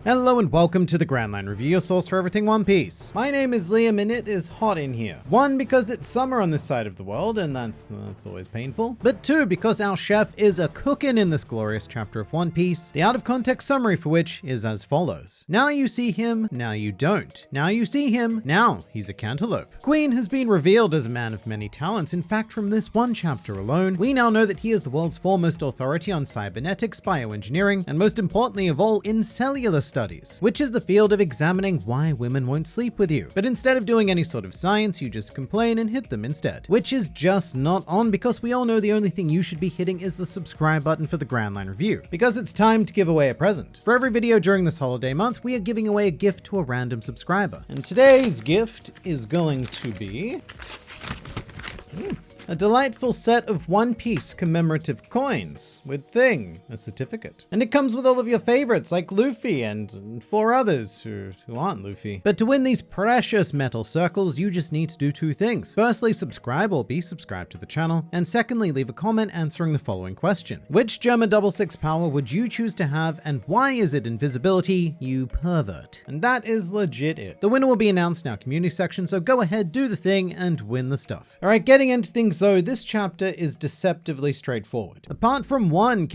Hello and welcome to the Grand Line Review, your source for everything One Piece. My name is Liam and it is hot in here. One, because it's summer on this side of the world and that's always painful. But two, because our chef is a cookin' in this glorious chapter of One Piece, the out of context summary for which is as follows. Now you see him, now you don't. Now you see him, now he's a cantaloupe. Queen has been revealed as a man of many talents. In fact, from this one chapter alone, we now know that he is the world's foremost authority on cybernetics, bioengineering, and most importantly of all, in cellular studies, which is the field of examining why women won't sleep with you. But instead of doing any sort of science, you just complain and hit them instead, which is just not on, because we all know the only thing you should be hitting is the subscribe button for the Grand Line Review, because it's time to give away a present. For every video during this holiday month, we are giving away a gift to a random subscriber. And today's gift is going to be a delightful set of One Piece commemorative coins with Thing, a certificate. And it comes with all of your favorites like Luffy and four others who aren't Luffy. But to win these precious metal circles, you just need to do two things. Firstly, subscribe or be subscribed to the channel. And secondly, leave a comment answering the following question. Which German 66 power would you choose to have and why is it invisibility, you pervert? And that is legit it. The winner will be announced in our community section, so go ahead, do the thing and win the stuff. All right, getting into things though, this chapter is deceptively straightforward. Apart from one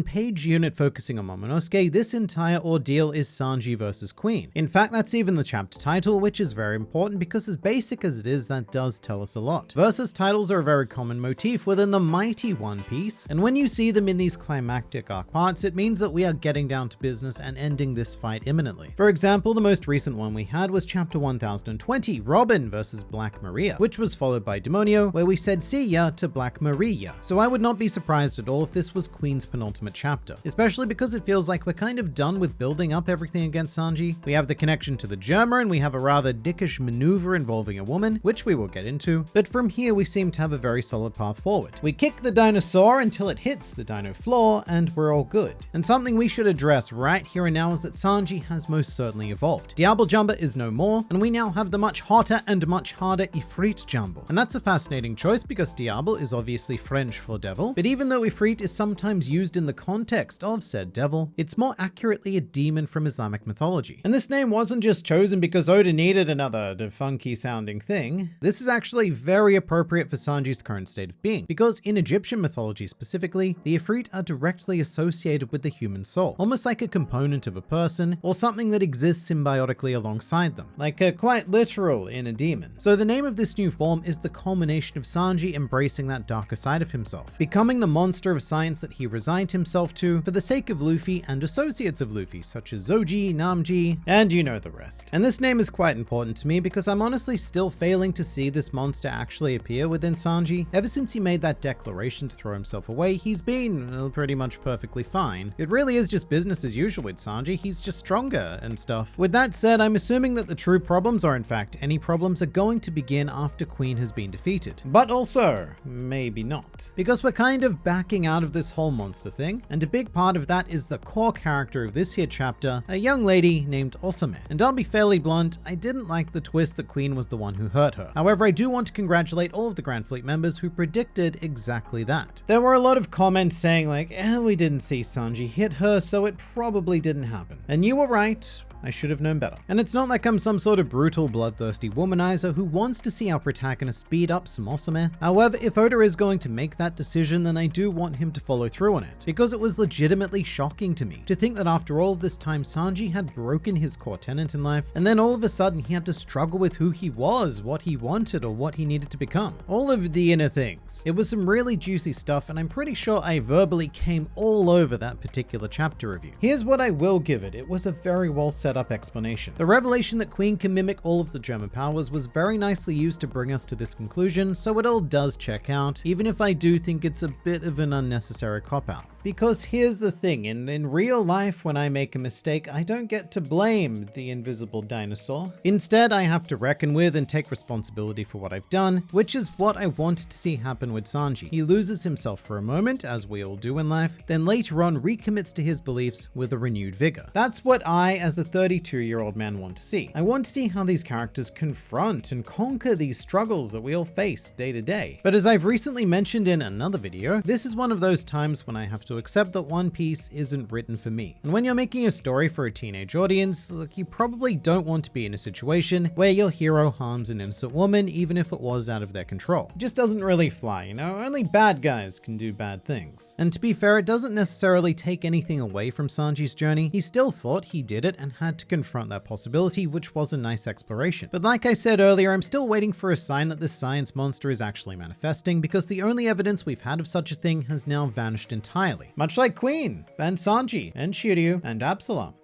page unit focusing on Momonosuke, this entire ordeal is Sanji versus Queen. In fact, that's even the chapter title, which is very important because as basic as it is, that does tell us a lot. Versus titles are a very common motif within the mighty One Piece, and when you see them in these climactic arc parts, it means that we are getting down to business and ending this fight imminently. For example, the most recent one we had was chapter 1020, Robin versus Black Maria, which was followed by Demonio, where we said see ya to Black Maria. So I would not be surprised at all if this was Queen's penultimate chapter, especially because it feels like we're kind of done with building up everything against Sanji. We have the connection to the Germa and we have a rather dickish maneuver involving a woman, which we will get into, but from here we seem to have a very solid path forward. We kick the dinosaur until it hits the dino floor and we're all good. And something we should address right here and now is that Sanji has most certainly evolved. Diable Jumper is no more, and we now have the much hotter and much harder Ifrit Jumbo. And that's a fascinating choice because Diable is obviously French for devil, but even though Ifrit is sometimes used in the context of said devil, it's more accurately a demon from Islamic mythology. And this name wasn't just chosen because Oda needed another funky sounding thing. This is actually very appropriate for Sanji's current state of being, because in Egyptian mythology specifically, the Ifrit are directly associated with the human soul, almost like a component of a person or something that exists symbiotically alongside them, like a quite literal in a demon. So the name of this new form is the culmination of Sanji embracing that darker side of himself, becoming the monster of science that he resigned himself to for the sake of Luffy and associates of Luffy such as Zoji, Namji, and you know the rest. And this name is quite important to me because I'm honestly still failing to see this monster actually appear within Sanji. Ever since he made that declaration to throw himself away, he's been pretty much perfectly fine. It really is just business as usual with Sanji, he's just stronger and stuff. With that said, I'm assuming that the true problems, or in fact any problems, are going to begin after Queen has been defeated. But also, maybe not. Because we're kind of backing out of this whole monster thing, and a big part of that is the core character of this here chapter, a young lady named Osame. And I'll be fairly blunt, I didn't like the twist that Queen was the one who hurt her. However, I do want to congratulate all of the Grand Fleet members who predicted exactly that. There were a lot of comments saying like, we didn't see Sanji hit her, so it probably didn't happen. And you were right. I should have known better. And it's not like I'm some sort of brutal, bloodthirsty womanizer who wants to see our protagonist speed up some Osame. However, if Oda is going to make that decision, then I do want him to follow through on it, because it was legitimately shocking to me to think that after all of this time, Sanji had broken his core tenet in life, and then all of a sudden he had to struggle with who he was, what he wanted, or what he needed to become. All of the inner things. It was some really juicy stuff, and I'm pretty sure I verbally came all over that particular chapter review. Here's what I will give it. It was a very well set up explanation. The revelation that Queen can mimic all of the German powers was very nicely used to bring us to this conclusion, so it all does check out, even if I do think it's a bit of an unnecessary cop-out. Because here's the thing, in real life, when I make a mistake, I don't get to blame the invisible dinosaur. Instead, I have to reckon with and take responsibility for what I've done, which is what I wanted to see happen with Sanji. He loses himself for a moment, as we all do in life, then later on recommits to his beliefs with a renewed vigor. That's what I, as a 32-year-old man, want to see. I want to see how these characters confront and conquer these struggles that we all face day to day. But as I've recently mentioned in another video, this is one of those times when I have to to accept that One Piece isn't written for me. And when you're making a story for a teenage audience, look, you probably don't want to be in a situation where your hero harms an innocent woman even if it was out of their control. It just doesn't really fly, you know? Only bad guys can do bad things. And to be fair, it doesn't necessarily take anything away from Sanji's journey. He still thought he did it and had to confront that possibility, which was a nice exploration. But like I said earlier, I'm still waiting for a sign that this science monster is actually manifesting, because the only evidence we've had of such a thing has now vanished entirely. Much like Queen, and Sanji, and Shiryu, and Absalom.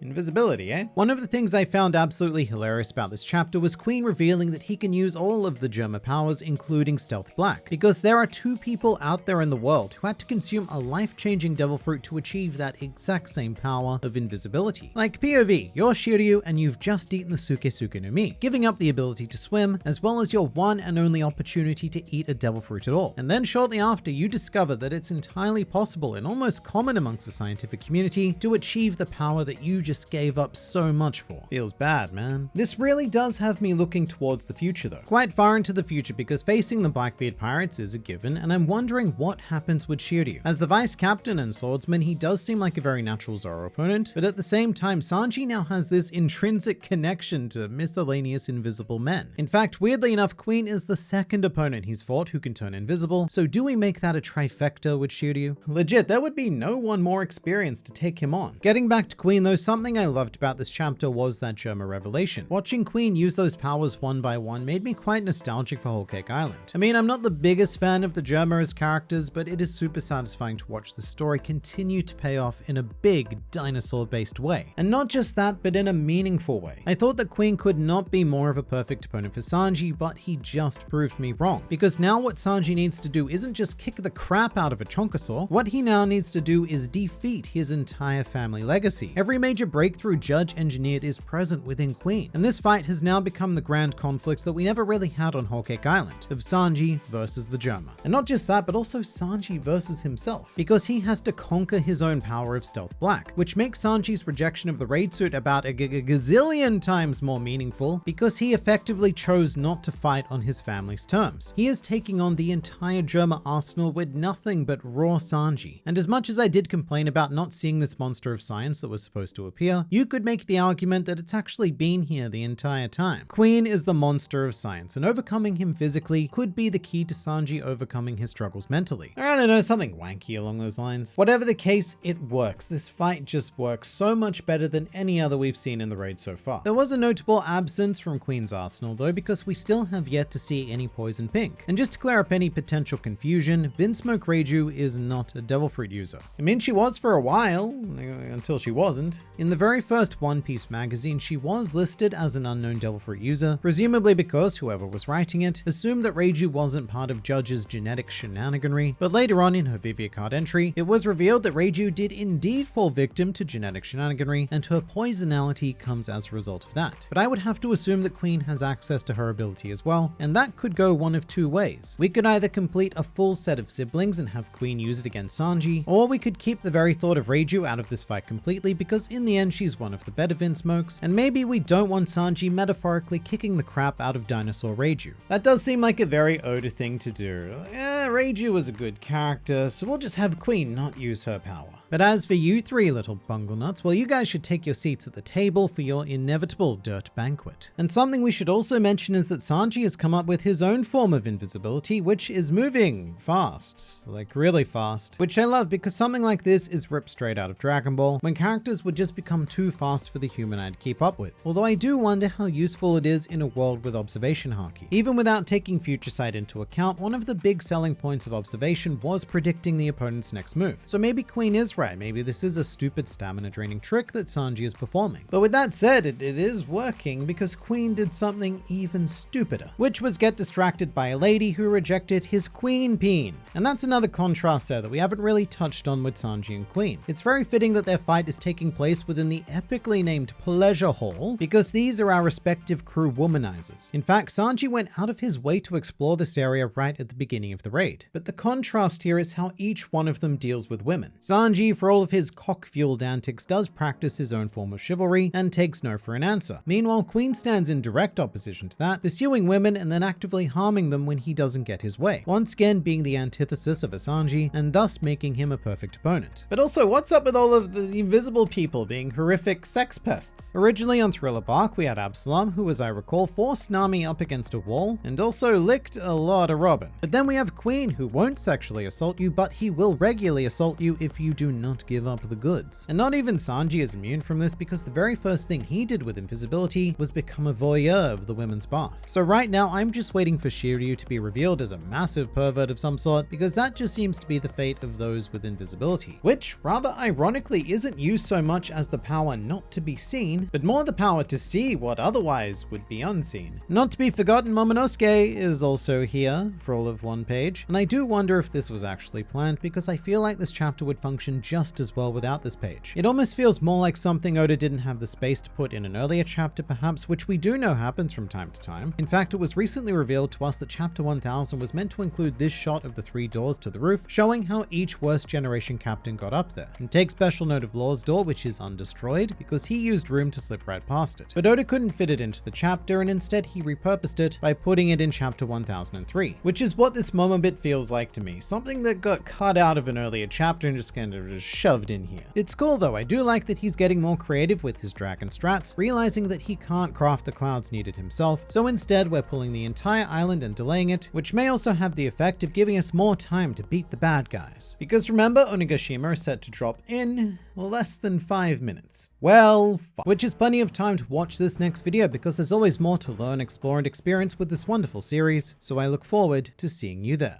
Invisibility, eh? One of the things I found absolutely hilarious about this chapter was Queen revealing that he can use all of the Germa powers, including Stealth Black, because there are two people out there in the world who had to consume a life-changing devil fruit to achieve that exact same power of invisibility. Like POV, you're Shiryu and you've just eaten the Suke no Mi, giving up the ability to swim, as well as your one and only opportunity to eat a devil fruit at all. And then shortly after, you discover that it's entirely possible and almost common amongst the scientific community to achieve the power that you just gave up so much for. Feels bad, man. This really does have me looking towards the future though. Quite far into the future, because facing the Blackbeard pirates is a given, and I'm wondering what happens with Shiryu. As the vice captain and swordsman, he does seem like a very natural Zoro opponent, but at the same time, Sanji now has this intrinsic connection to miscellaneous invisible men. In fact, weirdly enough, Queen is the second opponent he's fought who can turn invisible, so do we make that a trifecta with Shiryu? Legit, there would be no one more experienced to take him on. Getting back to Queen though, something I loved about this chapter was that Germa revelation. Watching Queen use those powers one by one made me quite nostalgic for Whole Cake Island. I mean, I'm not the biggest fan of the Germa as characters, but it is super satisfying to watch the story continue to pay off in a big dinosaur-based way. And not just that, but in a meaningful way. I thought that Queen could not be more of a perfect opponent for Sanji, but he just proved me wrong. Because now what Sanji needs to do isn't just kick the crap out of a Chonkasaur. What he now needs to do is defeat his entire family legacy. Every major breakthrough Judge engineered is present within Queen, and this fight has now become the grand conflict that we never really had on Whole Cake Island, of Sanji versus the Germa. And not just that, but also Sanji versus himself, because he has to conquer his own power of Stealth Black, which makes Sanji's rejection of the raid suit about a gazillion times more meaningful, because he effectively chose not to fight on his family's terms. He is taking on the entire Germa arsenal with nothing but raw Sanji. And as much as I did complain about not seeing this monster of science that was supposed to appear, you could make the argument that it's actually been here the entire time. Queen is the monster of science, and overcoming him physically could be the key to Sanji overcoming his struggles mentally. Or I don't know, something wanky along those lines. Whatever the case, it works. This fight just works so much better than any other we've seen in the raid so far. There was a notable absence from Queen's arsenal though, because we still have yet to see any Poison Pink. And just to clear up any potential confusion, Vinsmoke Reiju is not a Devil Fruit user. I mean, she was for a while, until she wasn't. In the very first One Piece magazine, she was listed as an unknown Devil Fruit user, presumably because whoever was writing it assumed that Reiju wasn't part of Judge's genetic shenaniganry, but later on in her Vivia card entry, it was revealed that Reiju did indeed fall victim to genetic shenaniganry, and her poisonality comes as a result of that. But I would have to assume that Queen has access to her ability as well, and that could go one of two ways. We could either complete a full set of siblings and have Queen use it against Sanji, or we could keep the very thought of Reiju out of this fight completely, because in the end she's one of the better Vinsmokes, and maybe we don't want Sanji metaphorically kicking the crap out of Dinosaur Reiju. That does seem like a very Oda thing to do. Reiju was a good character, so we'll just have Queen not use her power. But as for you three little bungle nuts, well, you guys should take your seats at the table for your inevitable dirt banquet. And something we should also mention is that Sanji has come up with his own form of invisibility, which is moving fast, like really fast, which I love because something like this is ripped straight out of Dragon Ball, when characters would just become too fast for the human eye to keep up with. Although I do wonder how useful it is in a world with observation haki. Even without taking future sight into account, one of the big selling points of observation was predicting the opponent's next move. So maybe Queen is right. Maybe this is a stupid stamina draining trick that Sanji is performing. But with that said, it is working because Queen did something even stupider, which was get distracted by a lady who rejected his Queen Peen. And that's another contrast there that we haven't really touched on with Sanji and Queen. It's very fitting that their fight is taking place within the epically named Pleasure Hall, because these are our respective crew womanizers. In fact, Sanji went out of his way to explore this area right at the beginning of the raid. But the contrast here is how each one of them deals with women. Sanji Sanji, for all of his cock-fueled antics, does practice his own form of chivalry and takes no for an answer. Meanwhile, Queen stands in direct opposition to that, pursuing women and then actively harming them when he doesn't get his way, once again being the antithesis of a Sanji and thus making him a perfect opponent. But also, what's up with all of the invisible people being horrific sex pests? Originally on Thriller Bark, we had Absalom, who as I recall forced Nami up against a wall and also licked a lot of Robin. But then we have Queen, who won't sexually assault you, but he will regularly assault you if you do not give up the goods. And not even Sanji is immune from this, because the very first thing he did with invisibility was become a voyeur of the women's bath. So right now I'm just waiting for Shiryu to be revealed as a massive pervert of some sort, because that just seems to be the fate of those with invisibility, which rather ironically isn't used so much as the power not to be seen, but more the power to see what otherwise would be unseen. Not to be forgotten, Momonosuke is also here for all of one page, and I do wonder if this was actually planned, because I feel like this chapter would function just as well without this page. It almost feels more like something Oda didn't have the space to put in an earlier chapter perhaps, which we do know happens from time to time. In fact, it was recently revealed to us that chapter 1000 was meant to include this shot of the 3 doors to the roof, showing how each worst generation captain got up there. And take special note of Law's door, which is undestroyed, because he used room to slip right past it. But Oda couldn't fit it into the chapter, and instead he repurposed it by putting it in chapter 1003, which is what this Momo bit feels like to me. Something that got cut out of an earlier chapter and just kind of shoved in here. It's cool though. I do like that he's getting more creative with his dragon strats, realizing that he can't craft the clouds needed himself, so instead we're pulling the entire island and delaying it, which may also have the effect of giving us more time to beat the bad guys. Because remember, Onigashima is set to drop in less than 5 minutes. Well, which is plenty of time to watch this next video, because there's always more to learn, explore, and experience with this wonderful series, so I look forward to seeing you there.